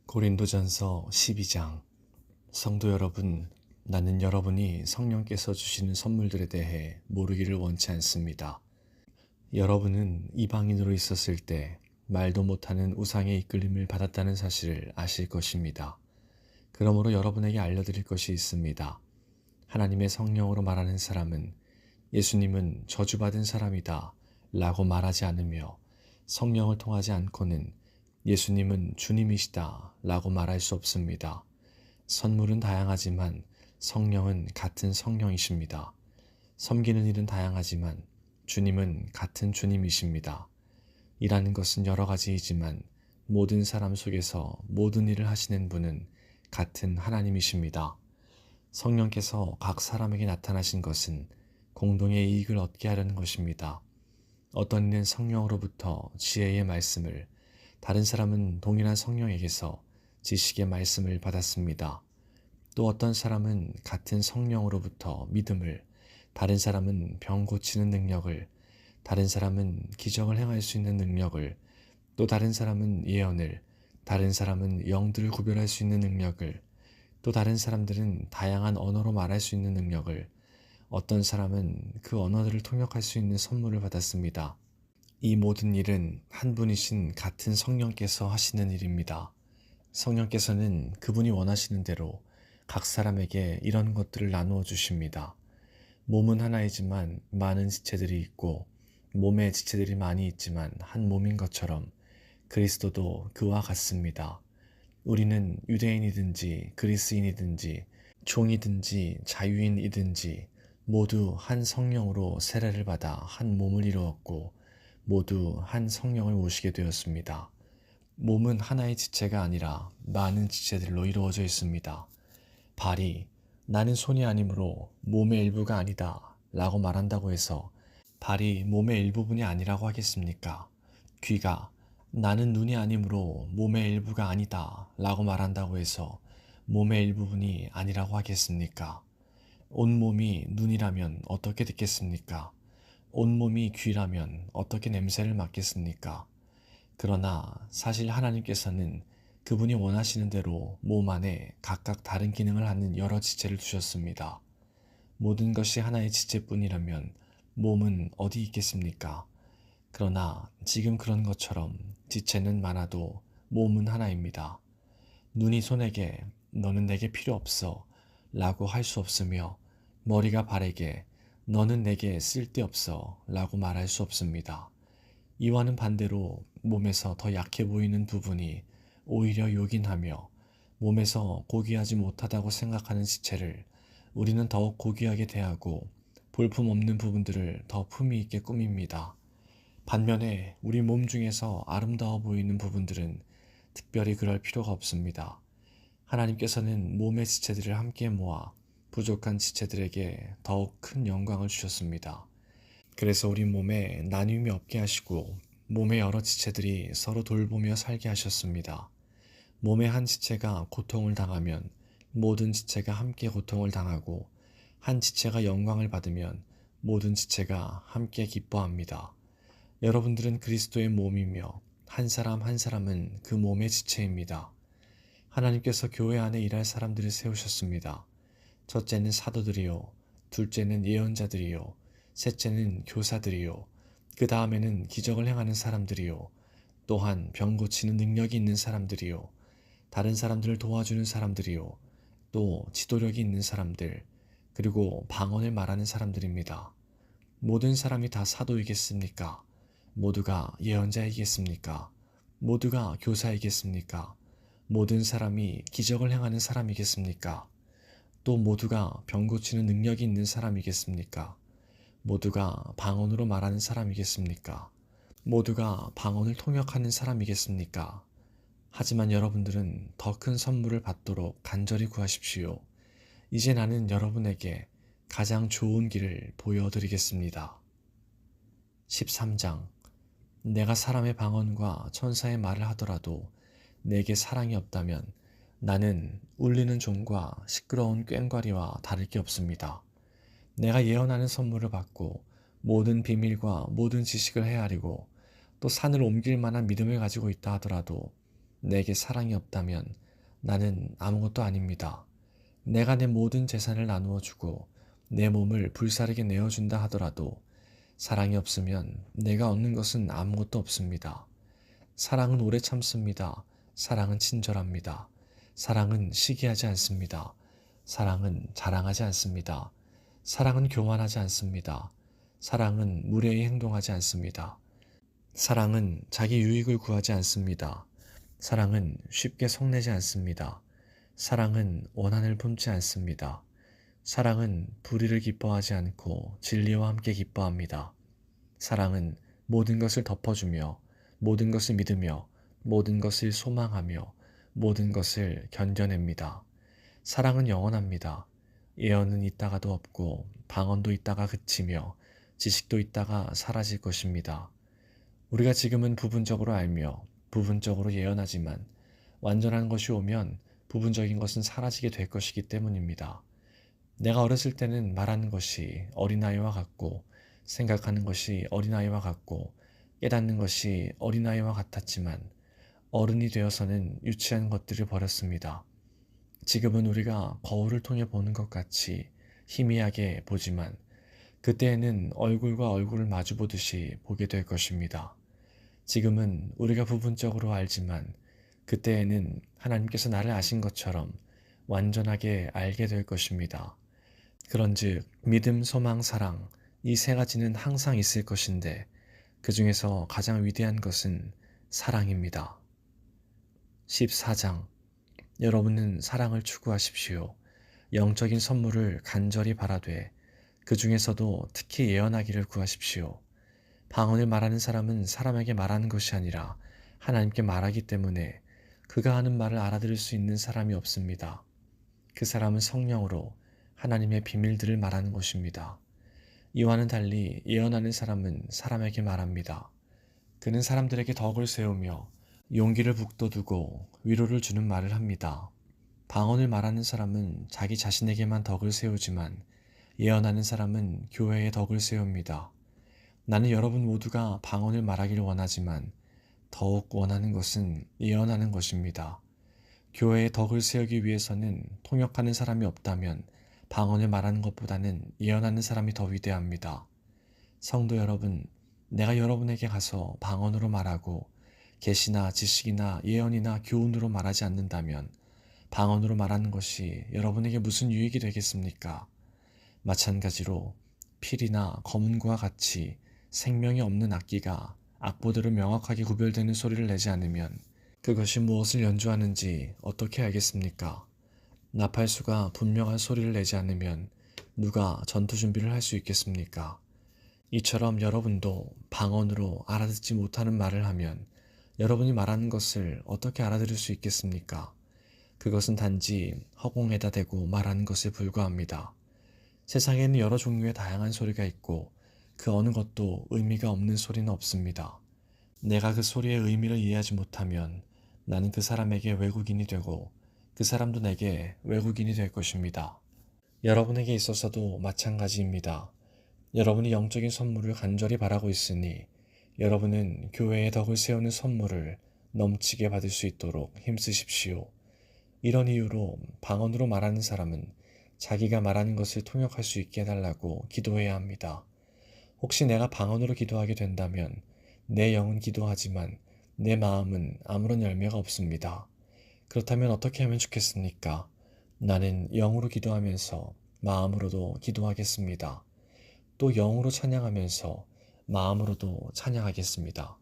고린도전서 12장. 성도 여러분, 나는 여러분이 성령께서 주시는 선물들에 대해 모르기를 원치 않습니다. 여러분은 이방인으로 있었을 때 말도 못하는 우상의 이끌림을 받았다는 사실을 아실 것입니다. 그러므로 여러분에게 알려드릴 것이 있습니다. 하나님의 성령으로 말하는 사람은 예수님은 저주받은 사람이다 라고 말하지 않으며, 성령을 통하지 않고는 예수님은 주님이시다 라고 말할 수 없습니다. 선물은 다양하지만 성령은 같은 성령이십니다. 섬기는 일은 다양하지만 주님은 같은 주님이십니다. 일하는 것은 여러 가지이지만 모든 사람 속에서 모든 일을 하시는 분은 같은 하나님이십니다. 성령께서 각 사람에게 나타나신 것은 공동의 이익을 얻게 하려는 것입니다. 어떤 이는 성령으로부터 지혜의 말씀을, 다른 사람은 동일한 성령에게서 지식의 말씀을 받았습니다. 또 어떤 사람은 같은 성령으로부터 믿음을, 다른 사람은 병 고치는 능력을, 다른 사람은 기적을 행할 수 있는 능력을, 또 다른 사람은 예언을, 다른 사람은 영들을 구별할 수 있는 능력을, 또 다른 사람들은 다양한 언어로 말할 수 있는 능력을, 어떤 사람은 그 언어들을 통역할 수 있는 선물을 받았습니다. 이 모든 일은 한 분이신 같은 성령께서 하시는 일입니다. 성령께서는 그분이 원하시는 대로 각 사람에게 이런 것들을 나누어 주십니다. 몸은 하나이지만 많은 지체들이 있고, 몸에 지체들이 많이 있지만 한 몸인 것처럼 그리스도도 그와 같습니다. 우리는 유대인이든지 그리스인이든지 종이든지 자유인이든지 모두 한 성령으로 세례를 받아 한 몸을 이루었고, 모두 한 성령을 모시게 되었습니다. 몸은 하나의 지체가 아니라 많은 지체들로 이루어져 있습니다. 발이 나는 손이 아니므로 몸의 일부가 아니다 라고 말한다고 해서 발이 몸의 일부분이 아니라고 하겠습니까? 귀가 나는 눈이 아니므로 몸의 일부가 아니다 라고 말한다고 해서 몸의 일부분이 아니라고 하겠습니까? 온몸이 눈이라면 어떻게 듣겠습니까? 온몸이 귀라면 어떻게 냄새를 맡겠습니까? 그러나 사실 하나님께서는 그분이 원하시는 대로 몸 안에 각각 다른 기능을 하는 여러 지체를 두셨습니다. 모든 것이 하나의 지체뿐이라면 몸은 어디 있겠습니까? 그러나 지금 그런 것처럼 지체는 많아도 몸은 하나입니다. 눈이 손에게 너는 내게 필요 없어 라고 할 수 없으며, 머리가 발에게 너는 내게 쓸데없어 라고 말할 수 없습니다. 이와는 반대로 몸에서 더 약해 보이는 부분이 오히려 요긴하며, 몸에서 고귀하지 못하다고 생각하는 지체를 우리는 더욱 고귀하게 대하고, 볼품없는 부분들을 더 품위 있게 꾸밉니다. 반면에 우리 몸 중에서 아름다워 보이는 부분들은 특별히 그럴 필요가 없습니다. 하나님께서는 몸의 지체들을 함께 모아 부족한 지체들에게 더욱 큰 영광을 주셨습니다. 그래서 우리 몸에 나눔이 없게 하시고 몸의 여러 지체들이 서로 돌보며 살게 하셨습니다. 몸의 한 지체가 고통을 당하면 모든 지체가 함께 고통을 당하고, 한 지체가 영광을 받으면 모든 지체가 함께 기뻐합니다. 여러분들은 그리스도의 몸이며 한 사람 한 사람은 그 몸의 지체입니다. 하나님께서 교회 안에 일할 사람들을 세우셨습니다. 첫째는 사도들이요, 둘째는 예언자들이요, 셋째는 교사들이요, 그 다음에는 기적을 행하는 사람들이요, 또한 병 고치는 능력이 있는 사람들이요, 다른 사람들을 도와주는 사람들이요, 또 지도력이 있는 사람들, 그리고 방언을 말하는 사람들입니다. 모든 사람이 다 사도이겠습니까? 모두가 예언자이겠습니까? 모두가 교사이겠습니까? 모든 사람이 기적을 행하는 사람이겠습니까? 또 모두가 병 고치는 능력이 있는 사람이겠습니까? 모두가 방언으로 말하는 사람이겠습니까? 모두가 방언을 통역하는 사람이겠습니까? 하지만 여러분들은 더 큰 선물을 받도록 간절히 구하십시오. 이제 나는 여러분에게 가장 좋은 길을 보여드리겠습니다. 13장. 내가 사람의 방언과 천사의 말을 하더라도 내게 사랑이 없다면 나는 울리는 종과 시끄러운 꽹과리와 다를 게 없습니다. 내가 예언하는 선물을 받고 모든 비밀과 모든 지식을 헤아리고 또 산을 옮길 만한 믿음을 가지고 있다 하더라도 내게 사랑이 없다면 나는 아무것도 아닙니다. 내가 내 모든 재산을 나누어 주고 내 몸을 불사르게 내어준다 하더라도 사랑이 없으면 내가 얻는 것은 아무것도 없습니다. 사랑은 오래 참습니다. 사랑은 친절합니다. 사랑은 시기하지 않습니다. 사랑은 자랑하지 않습니다. 사랑은 교만하지 않습니다. 사랑은 무례히 행동하지 않습니다. 사랑은 자기 유익을 구하지 않습니다. 사랑은 쉽게 성내지 않습니다. 사랑은 원한을 품지 않습니다. 사랑은 불의를 기뻐하지 않고 진리와 함께 기뻐합니다. 사랑은 모든 것을 덮어주며 모든 것을 믿으며 모든 것을 소망하며 모든 것을 견뎌냅니다. 사랑은 영원합니다. 예언은 있다가도 없고 방언도 있다가 그치며 지식도 있다가 사라질 것입니다. 우리가 지금은 부분적으로 알며 부분적으로 예언하지만 완전한 것이 오면 부분적인 것은 사라지게 될 것이기 때문입니다. 내가 어렸을 때는 말하는 것이 어린아이와 같고 생각하는 것이 어린아이와 같고 깨닫는 것이 어린아이와 같았지만 어른이 되어서는 유치한 것들을 버렸습니다. 지금은 우리가 거울을 통해 보는 것 같이 희미하게 보지만 그때에는 얼굴과 얼굴을 마주 보듯이 보게 될 것입니다. 지금은 우리가 부분적으로 알지만 그때에는 하나님께서 나를 아신 것처럼 완전하게 알게 될 것입니다. 그런즉 믿음, 소망, 사랑 이 세 가지는 항상 있을 것인데 그 중에서 가장 위대한 것은 사랑입니다. 14장 여러분은 사랑을 추구하십시오. 영적인 선물을 간절히 바라되 그 중에서도 특히 예언하기를 구하십시오. 방언을 말하는 사람은 사람에게 말하는 것이 아니라 하나님께 말하기 때문에 그가 하는 말을 알아들을 수 있는 사람이 없습니다. 그 사람은 성령으로 하나님의 비밀들을 말하는 것입니다. 이와는 달리 예언하는 사람은 사람에게 말합니다. 그는 사람들에게 덕을 세우며 용기를 북돋우고 위로를 주는 말을 합니다. 방언을 말하는 사람은 자기 자신에게만 덕을 세우지만 예언하는 사람은 교회에 덕을 세웁니다. 나는 여러분 모두가 방언을 말하기를 원하지만 더욱 원하는 것은 예언하는 것입니다. 교회에 덕을 세우기 위해서는 통역하는 사람이 없다면 방언을 말하는 것보다는 예언하는 사람이 더 위대합니다. 성도 여러분, 내가 여러분에게 가서 방언으로 말하고 계시나 지식이나 예언이나 교훈으로 말하지 않는다면 방언으로 말하는 것이 여러분에게 무슨 유익이 되겠습니까? 마찬가지로 필이나 검은고와 같이 생명이 없는 악기가 악보대로 명확하게 구별되는 소리를 내지 않으면 그것이 무엇을 연주하는지 어떻게 알겠습니까? 나팔수가 분명한 소리를 내지 않으면 누가 전투 준비를 할 수 있겠습니까? 이처럼 여러분도 방언으로 알아듣지 못하는 말을 하면 여러분이 말하는 것을 어떻게 알아들을 수 있겠습니까? 그것은 단지 허공에다 대고 말하는 것에 불과합니다. 세상에는 여러 종류의 다양한 소리가 있고 그 어느 것도 의미가 없는 소리는 없습니다. 내가 그 소리의 의미를 이해하지 못하면 나는 그 사람에게 외국인이 되고 그 사람도 내게 외국인이 될 것입니다. 여러분에게 있어서도 마찬가지입니다. 여러분이 영적인 선물을 간절히 바라고 있으니 여러분은 교회의 덕을 세우는 선물을 넘치게 받을 수 있도록 힘쓰십시오. 이런 이유로 방언으로 말하는 사람은 자기가 말하는 것을 통역할 수 있게 해달라고 기도해야 합니다. 혹시 내가 방언으로 기도하게 된다면 내 영은 기도하지만 내 마음은 아무런 열매가 없습니다. 그렇다면 어떻게 하면 좋겠습니까? 나는 영으로 기도하면서 마음으로도 기도하겠습니다. 또 영으로 찬양하면서 마음으로도 찬양하겠습니다.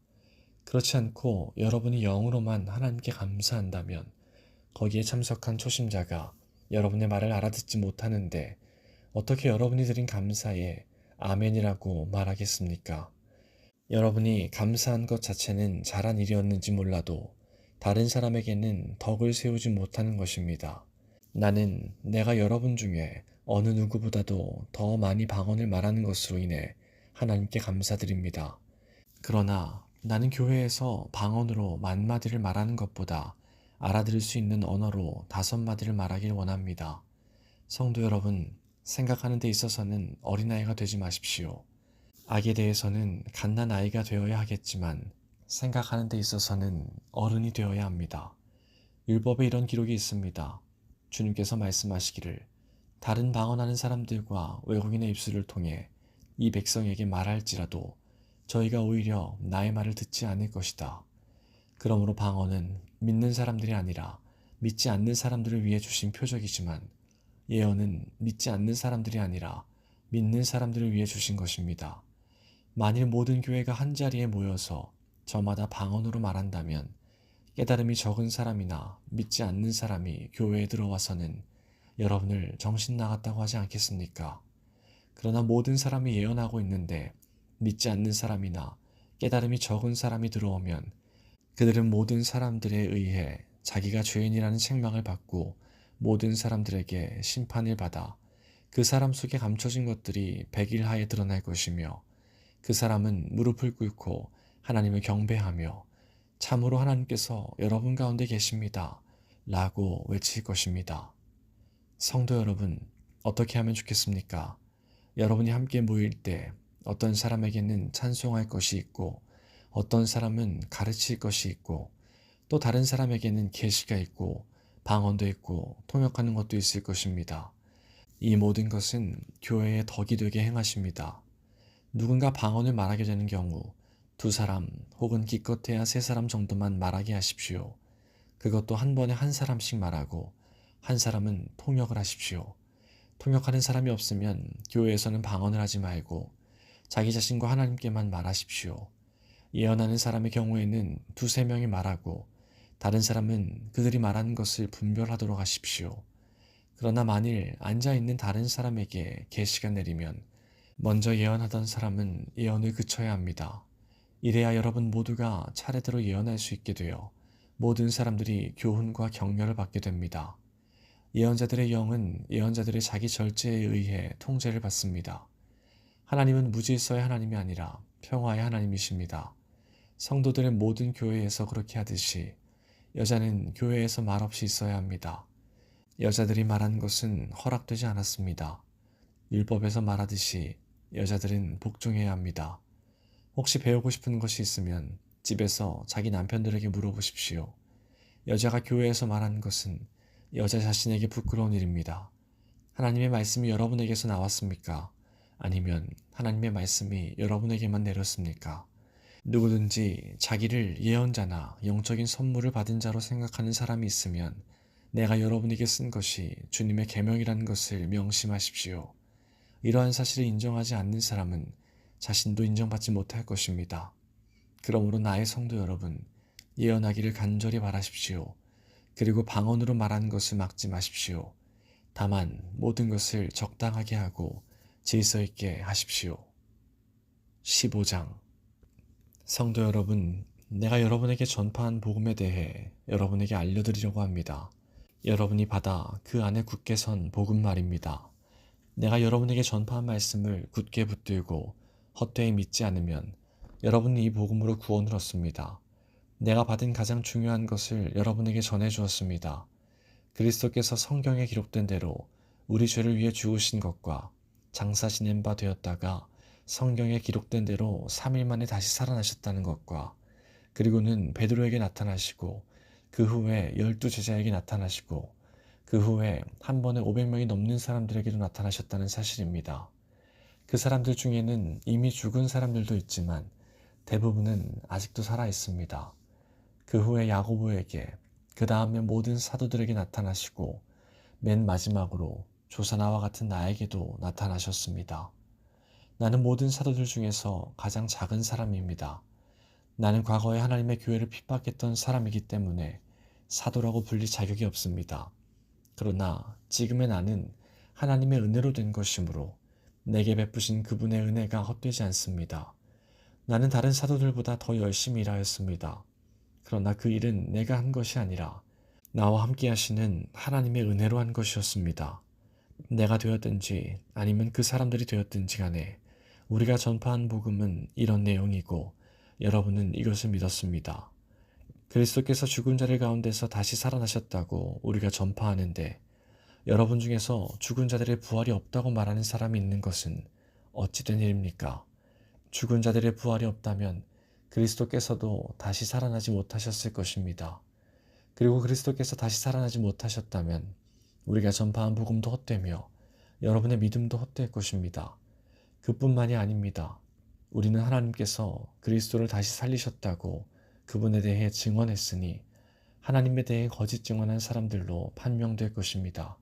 그렇지 않고 여러분이 영으로만 하나님께 감사한다면 거기에 참석한 초심자가 여러분의 말을 알아듣지 못하는데 어떻게 여러분이 드린 감사에 아멘이라고 말하겠습니까? 여러분이 감사한 것 자체는 잘한 일이었는지 몰라도 다른 사람에게는 덕을 세우지 못하는 것입니다. 나는 내가 여러분 중에 어느 누구보다도 더 많이 방언을 말하는 것으로 인해 하나님께 감사드립니다. 그러나 나는 교회에서 방언으로 10,000마디를 말하는 것보다 알아들을 수 있는 언어로 5마디를 말하길 원합니다. 성도 여러분, 생각하는 데 있어서는 어린아이가 되지 마십시오. 악에 대해서는 갓난아이가 되어야 하겠지만 생각하는 데 있어서는 어른이 되어야 합니다. 율법에 이런 기록이 있습니다. 주님께서 말씀하시기를 다른 방언하는 사람들과 외국인의 입술을 통해 이 백성에게 말할지라도 저희가 오히려 나의 말을 듣지 않을 것이다. 그러므로 방언은 믿는 사람들이 아니라 믿지 않는 사람들을 위해 주신 표적이지만 예언은 믿지 않는 사람들이 아니라 믿는 사람들을 위해 주신 것입니다. 만일 모든 교회가 한자리에 모여서 저마다 방언으로 말한다면 깨달음이 적은 사람이나 믿지 않는 사람이 교회에 들어와서는 여러분을 정신 나갔다고 하지 않겠습니까? 그러나 모든 사람이 예언하고 있는데 믿지 않는 사람이나 깨달음이 적은 사람이 들어오면 그들은 모든 사람들에 의해 자기가 죄인이라는 책망을 받고 모든 사람들에게 심판을 받아 그 사람 속에 감춰진 것들이 백일하에 드러날 것이며 그 사람은 무릎을 꿇고 하나님을 경배하며 참으로 하나님께서 여러분 가운데 계십니다 라고 외칠 것입니다. 성도 여러분, 어떻게 하면 좋겠습니까? 여러분이 함께 모일 때 어떤 사람에게는 찬송할 것이 있고 어떤 사람은 가르칠 것이 있고 또 다른 사람에게는 계시가 있고 방언도 있고 통역하는 것도 있을 것입니다. 이 모든 것은 교회의 덕이 되게 행하십니다. 누군가 방언을 말하게 되는 경우 두 사람 혹은 기껏해야 세 사람 정도만 말하게 하십시오. 그것도 한 번에 한 사람씩 말하고 한 사람은 통역을 하십시오. 통역하는 사람이 없으면 교회에서는 방언을 하지 말고 자기 자신과 하나님께만 말하십시오. 예언하는 사람의 경우에는 두세 명이 말하고 다른 사람은 그들이 말하는 것을 분별하도록 하십시오. 그러나 만일 앉아있는 다른 사람에게 계시가 내리면 먼저 예언하던 사람은 예언을 그쳐야 합니다. 이래야 여러분 모두가 차례대로 예언할 수 있게 되어 모든 사람들이 교훈과 격려를 받게 됩니다. 예언자들의 영은 예언자들의 자기 절제에 의해 통제를 받습니다. 하나님은 무질서의 하나님이 아니라 평화의 하나님이십니다. 성도들의 모든 교회에서 그렇게 하듯이 여자는 교회에서 말없이 있어야 합니다. 여자들이 말한 것은 허락되지 않았습니다. 율법에서 말하듯이 여자들은 복종해야 합니다. 혹시 배우고 싶은 것이 있으면 집에서 자기 남편들에게 물어보십시오. 여자가 교회에서 말하는 것은 여자 자신에게 부끄러운 일입니다. 하나님의 말씀이 여러분에게서 나왔습니까? 아니면 하나님의 말씀이 여러분에게만 내렸습니까? 누구든지 자기를 예언자나 영적인 선물을 받은 자로 생각하는 사람이 있으면 내가 여러분에게 쓴 것이 주님의 계명이라는 것을 명심하십시오. 이러한 사실을 인정하지 않는 사람은 자신도 인정받지 못할 것입니다. 그러므로 나의 성도 여러분, 예언하기를 간절히 바라십시오. 그리고 방언으로 말하는 것을 막지 마십시오. 다만 모든 것을 적당하게 하고 질서 있게 하십시오. 15장. 성도 여러분, 내가 여러분에게 전파한 복음에 대해 여러분에게 알려드리려고 합니다. 여러분이 받아 그 안에 굳게 선 복음 말입니다. 내가 여러분에게 전파한 말씀을 굳게 붙들고 헛되이 믿지 않으면 여러분은 이 복음으로 구원을 얻습니다. 내가 받은 가장 중요한 것을 여러분에게 전해주었습니다. 그리스도께서 성경에 기록된 대로 우리 죄를 위해 죽으신 것과 장사 지낸 바 되었다가 성경에 기록된 대로 3일 만에 다시 살아나셨다는 것과 그리고는 베드로에게 나타나시고 그 후에 12제자에게 나타나시고 그 후에 한 번에 500명이 넘는 사람들에게도 나타나셨다는 사실입니다. 그 사람들 중에는 이미 죽은 사람들도 있지만 대부분은 아직도 살아 있습니다. 그 후에 야고보에게, 그 다음에 모든 사도들에게 나타나시고 맨 마지막으로 조사나와 같은 나에게도 나타나셨습니다. 나는 모든 사도들 중에서 가장 작은 사람입니다. 나는 과거에 하나님의 교회를 핍박했던 사람이기 때문에 사도라고 불릴 자격이 없습니다. 그러나 지금의 나는 하나님의 은혜로 된 것이므로 내게 베푸신 그분의 은혜가 헛되지 않습니다. 나는 다른 사도들보다 더 열심히 일하였습니다. 그러나 그 일은 내가 한 것이 아니라 나와 함께 하시는 하나님의 은혜로 한 것이었습니다. 내가 되었든지 아니면 그 사람들이 되었든지 간에 우리가 전파한 복음은 이런 내용이고 여러분은 이것을 믿었습니다. 그리스도께서 죽은 자들 가운데서 다시 살아나셨다고 우리가 전파하는데 여러분 중에서 죽은 자들의 부활이 없다고 말하는 사람이 있는 것은 어찌된 일입니까? 죽은 자들의 부활이 없다면 그리스도께서도 다시 살아나지 못하셨을 것입니다. 그리고 그리스도께서 다시 살아나지 못하셨다면 우리가 전파한 복음도 헛되며 여러분의 믿음도 헛될 것입니다. 그뿐만이 아닙니다. 우리는 하나님께서 그리스도를 다시 살리셨다고 그분에 대해 증언했으니 하나님에 대해 거짓 증언한 사람들로 판명될 것입니다.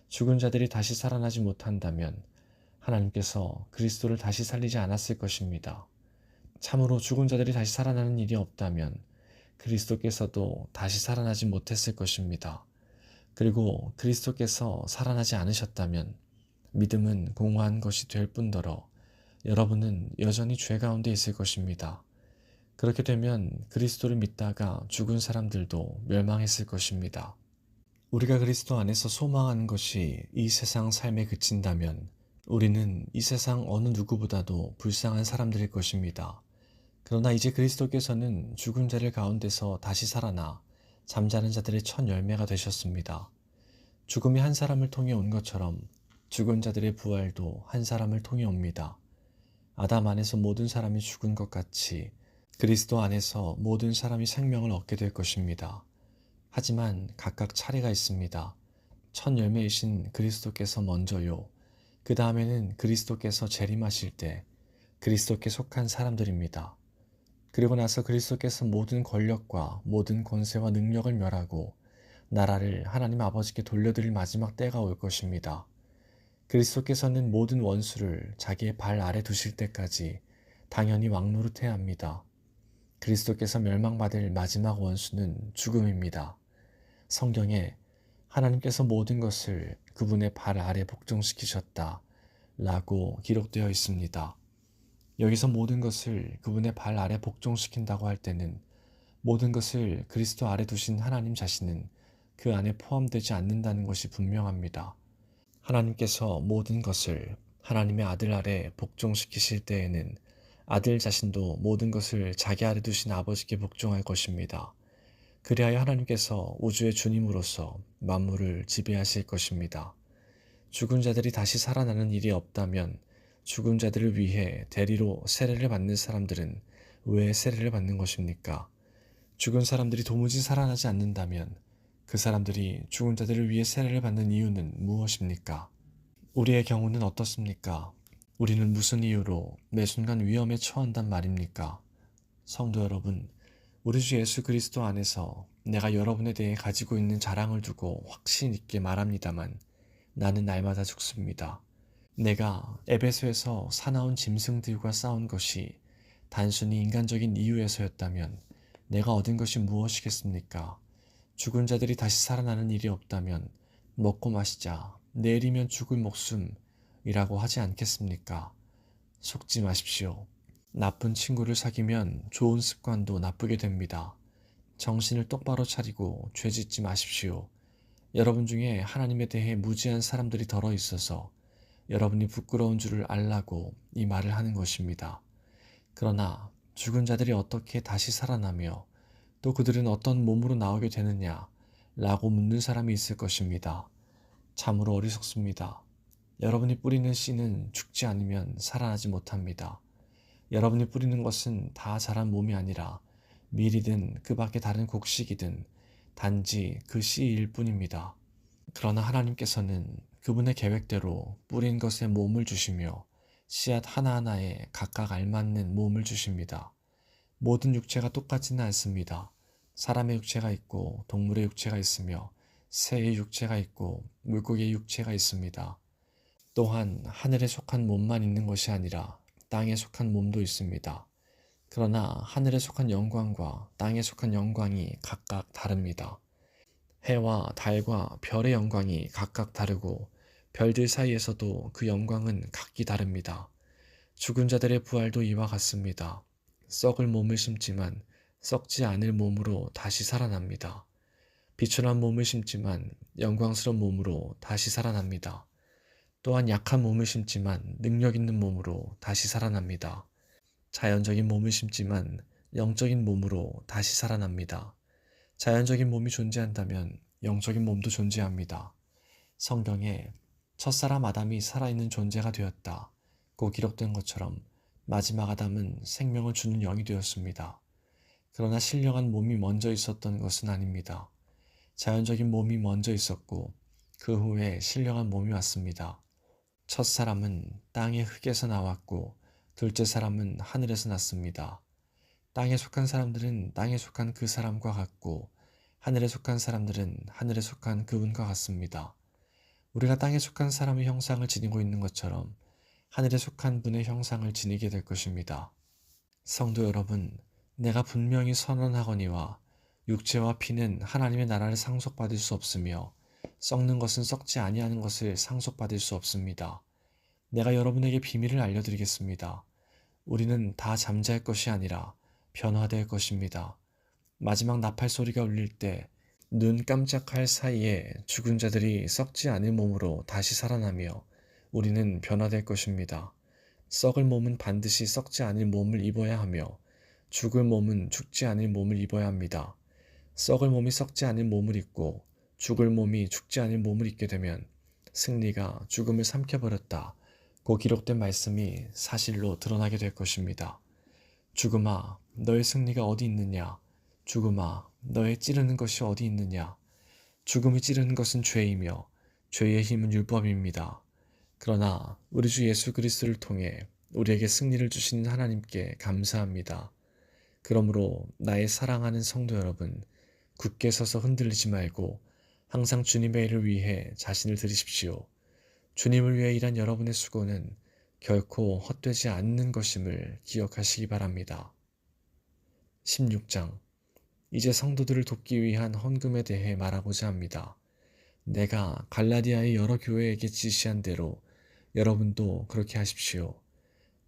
죽은 자들이 다시 살아나지 못한다면 하나님께서 그리스도를 다시 살리지 않았을 것입니다. 참으로 죽은 자들이 다시 살아나는 일이 없다면 그리스도께서도 다시 살아나지 못했을 것입니다. 그리고 그리스도께서 살아나지 않으셨다면 믿음은 공허한 것이 될 뿐더러 여러분은 여전히 죄 가운데 있을 것입니다. 그렇게 되면 그리스도를 믿다가 죽은 사람들도 멸망했을 것입니다. 우리가 그리스도 안에서 소망하는 것이 이 세상 삶에 그친다면 우리는 이 세상 어느 누구보다도 불쌍한 사람들일 것입니다. 그러나 이제 그리스도께서는 죽은 자들 가운데서 다시 살아나 잠자는 자들의 첫 열매가 되셨습니다. 죽음이 한 사람을 통해 온 것처럼 죽은 자들의 부활도 한 사람을 통해 옵니다. 아담 안에서 모든 사람이 죽은 것 같이 그리스도 안에서 모든 사람이 생명을 얻게 될 것입니다. 하지만 각각 차례가 있습니다. 첫 열매이신 그리스도께서 먼저요. 그 다음에는 그리스도께서 재림하실 때 그리스도께 속한 사람들입니다. 그리고 나서 그리스도께서 모든 권력과 모든 권세와 능력을 멸하고 나라를 하나님 아버지께 돌려드릴 마지막 때가 올 것입니다. 그리스도께서는 모든 원수를 자기의 발 아래 두실 때까지 당연히 왕노릇해야 합니다. 그리스도께서 멸망받을 마지막 원수는 죽음입니다. 성경에 하나님께서 모든 것을 그분의 발 아래 복종시키셨다 라고 기록되어 있습니다. 여기서 모든 것을 그분의 발 아래 복종시킨다고 할 때는 모든 것을 그리스도 아래 두신 하나님 자신은 그 안에 포함되지 않는다는 것이 분명합니다. 하나님께서 모든 것을 하나님의 아들 아래 복종시키실 때에는 아들 자신도 모든 것을 자기 아래 두신 아버지께 복종할 것입니다. 그리하여 하나님께서 우주의 주님으로서 만물을 지배하실 것입니다. 죽은 자들이 다시 살아나는 일이 없다면 죽은 자들을 위해 대리로 세례를 받는 사람들은 왜 세례를 받는 것입니까? 죽은 사람들이 도무지 살아나지 않는다면 그 사람들이 죽은 자들을 위해 세례를 받는 이유는 무엇입니까? 우리의 경우는 어떻습니까? 우리는 무슨 이유로 매 순간 위험에 처한단 말입니까? 성도 여러분, 우리 주 예수 그리스도 안에서 내가 여러분에 대해 가지고 있는 자랑을 두고 확신 있게 말합니다만 나는 날마다 죽습니다. 내가 에베소에서 사나운 짐승들과 싸운 것이 단순히 인간적인 이유에서였다면 내가 얻은 것이 무엇이겠습니까? 죽은 자들이 다시 살아나는 일이 없다면 먹고 마시자, 내일이면 죽을 목숨이라고 하지 않겠습니까? 속지 마십시오. 나쁜 친구를 사귀면 좋은 습관도 나쁘게 됩니다. 정신을 똑바로 차리고 죄 짓지 마십시오. 여러분 중에 하나님에 대해 무지한 사람들이 덜어 있어서 여러분이 부끄러운 줄을 알라고 이 말을 하는 것입니다. 그러나 죽은 자들이 어떻게 다시 살아나며 또 그들은 어떤 몸으로 나오게 되느냐 라고 묻는 사람이 있을 것입니다. 참으로 어리석습니다. 여러분이 뿌리는 씨는 죽지 않으면 살아나지 못합니다. 여러분이 뿌리는 것은 다 자란 몸이 아니라 밀이든 그 밖에 다른 곡식이든 단지 그 씨일 뿐입니다. 그러나 하나님께서는 그분의 계획대로 뿌린 것에 몸을 주시며 씨앗 하나하나에 각각 알맞는 몸을 주십니다. 모든 육체가 똑같지는 않습니다. 사람의 육체가 있고 동물의 육체가 있으며 새의 육체가 있고 물고기의 육체가 있습니다. 또한 하늘에 속한 몸만 있는 것이 아니라 땅에 속한 몸도 있습니다. 그러나 하늘에 속한 영광과 땅에 속한 영광이 각각 다릅니다. 해와 달과 별의 영광이 각각 다르고 별들 사이에서도 그 영광은 각기 다릅니다. 죽은 자들의 부활도 이와 같습니다. 썩을 몸을 심지만 썩지 않을 몸으로 다시 살아납니다. 비천한 몸을 심지만 영광스러운 몸으로 다시 살아납니다. 또한 약한 몸을 심지만 능력 있는 몸으로 다시 살아납니다. 자연적인 몸을 심지만 영적인 몸으로 다시 살아납니다. 자연적인 몸이 존재한다면 영적인 몸도 존재합니다. 성경에 첫사람 아담이 살아있는 존재가 되었다 고 기록된 것처럼 마지막 아담은 생명을 주는 영이 되었습니다. 그러나 신령한 몸이 먼저 있었던 것은 아닙니다. 자연적인 몸이 먼저 있었고 그 후에 신령한 몸이 왔습니다. 첫 사람은 땅의 흙에서 나왔고 둘째 사람은 하늘에서 났습니다. 땅에 속한 사람들은 땅에 속한 그 사람과 같고 하늘에 속한 사람들은 하늘에 속한 그분과 같습니다. 우리가 땅에 속한 사람의 형상을 지니고 있는 것처럼 하늘에 속한 분의 형상을 지니게 될 것입니다. 성도 여러분, 내가 분명히 선언하거니와 육체와 피는 하나님의 나라를 상속받을 수 없으며 썩는 것은 썩지 아니하는 것을 상속받을 수 없습니다. 내가 여러분에게 비밀을 알려드리겠습니다. 우리는 다 잠잘 것이 아니라 변화될 것입니다. 마지막 나팔 소리가 울릴 때 눈 깜짝할 사이에 죽은 자들이 썩지 않을 몸으로 다시 살아나며 우리는 변화될 것입니다. 썩을 몸은 반드시 썩지 않을 몸을 입어야 하며 죽을 몸은 죽지 않을 몸을 입어야 합니다. 썩을 몸이 썩지 않을 몸을 입고 죽을 몸이 죽지 않을 몸을 입게 되면 승리가 죽음을 삼켜버렸다. 고 기록된 말씀이 사실로 드러나게 될 것입니다. 죽음아, 너의 승리가 어디 있느냐? 죽음아, 너의 찌르는 것이 어디 있느냐? 죽음이 찌르는 것은 죄이며 죄의 힘은 율법입니다. 그러나 우리 주 예수 그리스도를 통해 우리에게 승리를 주시는 하나님께 감사합니다. 그러므로 나의 사랑하는 성도 여러분, 굳게 서서 흔들리지 말고 항상 주님의 일을 위해 자신을 드리십시오. 주님을 위해 일한 여러분의 수고는 결코 헛되지 않는 것임을 기억하시기 바랍니다. 16장. 이제 성도들을 돕기 위한 헌금에 대해 말하고자 합니다. 내가 갈라디아의 여러 교회에게 지시한 대로 여러분도 그렇게 하십시오.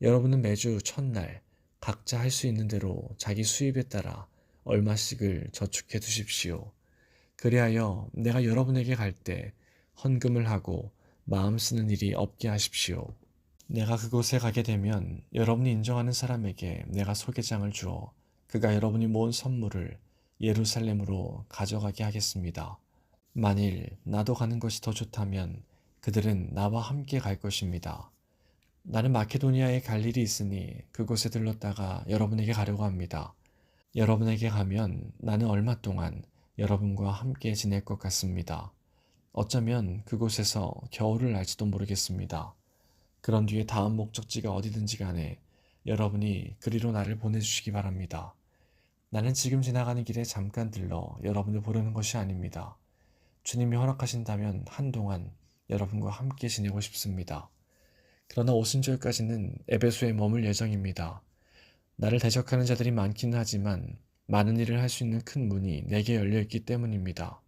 여러분은 매주 첫날 각자 할 수 있는 대로 자기 수입에 따라 얼마씩을 저축해 두십시오. 그리하여 내가 여러분에게 갈 때 헌금을 하고 마음 쓰는 일이 없게 하십시오. 내가 그곳에 가게 되면 여러분이 인정하는 사람에게 내가 소개장을 주어 그가 여러분이 모은 선물을 예루살렘으로 가져가게 하겠습니다. 만일 나도 가는 것이 더 좋다면 그들은 나와 함께 갈 것입니다. 나는 마케도니아에 갈 일이 있으니 그곳에 들렀다가 여러분에게 가려고 합니다. 여러분에게 가면 나는 얼마 동안 여러분과 함께 지낼 것 같습니다. 어쩌면 그곳에서 겨울을 날지도 모르겠습니다. 그런 뒤에 다음 목적지가 어디든지 간에 여러분이 그리로 나를 보내주시기 바랍니다. 나는 지금 지나가는 길에 잠깐 들러 여러분을 보려는 것이 아닙니다. 주님이 허락하신다면 한동안 여러분과 함께 지내고 싶습니다. 그러나 오순절까지는 에베소에 머물 예정입니다. 나를 대적하는 자들이 많기는 하지만 많은 일을 할 수 있는 큰 문이 내게 열려있기 때문입니다.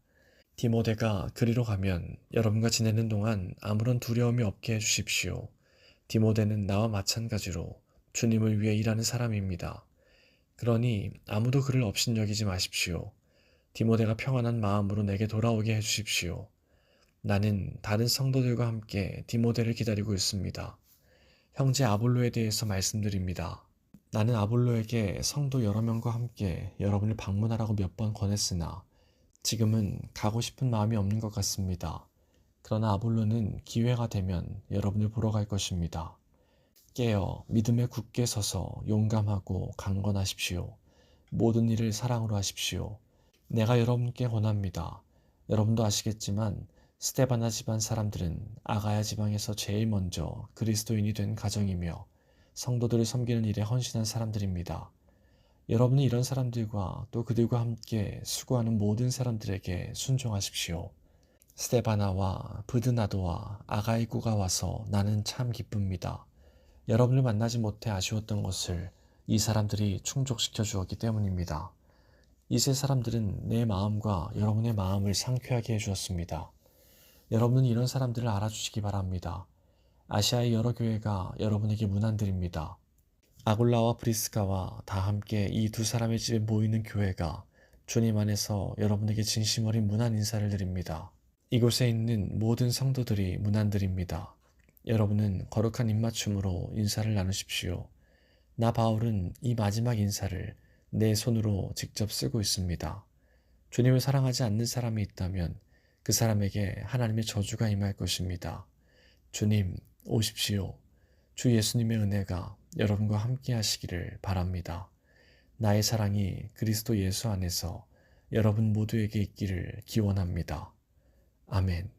디모데가 그리로 가면 여러분과 지내는 동안 아무런 두려움이 없게 해주십시오. 디모데는 나와 마찬가지로 주님을 위해 일하는 사람입니다. 그러니 아무도 그를 업신여기지 마십시오. 디모데가 평안한 마음으로 내게 돌아오게 해주십시오. 나는 다른 성도들과 함께 디모데를 기다리고 있습니다. 형제 아볼로에 대해서 말씀드립니다. 나는 아볼로에게 성도 여러 명과 함께 여러분을 방문하라고 몇 번 권했으나 지금은 가고 싶은 마음이 없는 것 같습니다. 그러나 아볼로는 기회가 되면 여러분을 보러 갈 것입니다. 깨어 믿음에 굳게 서서 용감하고 강건하십시오. 모든 일을 사랑으로 하십시오. 내가 여러분께 권합니다. 여러분도 아시겠지만 스데바나 집안 사람들은 아가야 지방에서 제일 먼저 그리스도인이 된 가정이며 성도들을 섬기는 일에 헌신한 사람들입니다. 여러분이 이런 사람들과 또 그들과 함께 수고하는 모든 사람들에게 순종하십시오. 스데바나와 브드나도와 아가이구가 와서 나는 참 기쁩니다. 여러분을 만나지 못해 아쉬웠던 것을 이 사람들이 충족시켜 주었기 때문입니다. 이 세 사람들은 내 마음과 여러분의 마음을 상쾌하게 해주었습니다. 여러분은 이런 사람들을 알아주시기 바랍니다. 아시아의 여러 교회가 여러분에게 문안드립니다. 아굴라와 브리스가와 다 함께 이 두 사람의 집에 모이는 교회가 주님 안에서 여러분에게 진심 어린 문안 인사를 드립니다. 이곳에 있는 모든 성도들이 문안드립니다. 여러분은 거룩한 입맞춤으로 인사를 나누십시오. 나 바울은 이 마지막 인사를 내 손으로 직접 쓰고 있습니다. 주님을 사랑하지 않는 사람이 있다면 그 사람에게 하나님의 저주가 임할 것입니다. 주님, 오십시오. 주 예수님의 은혜가 여러분과 함께 하시기를 바랍니다. 나의 사랑이 그리스도 예수 안에서 여러분 모두에게 있기를 기원합니다. 아멘.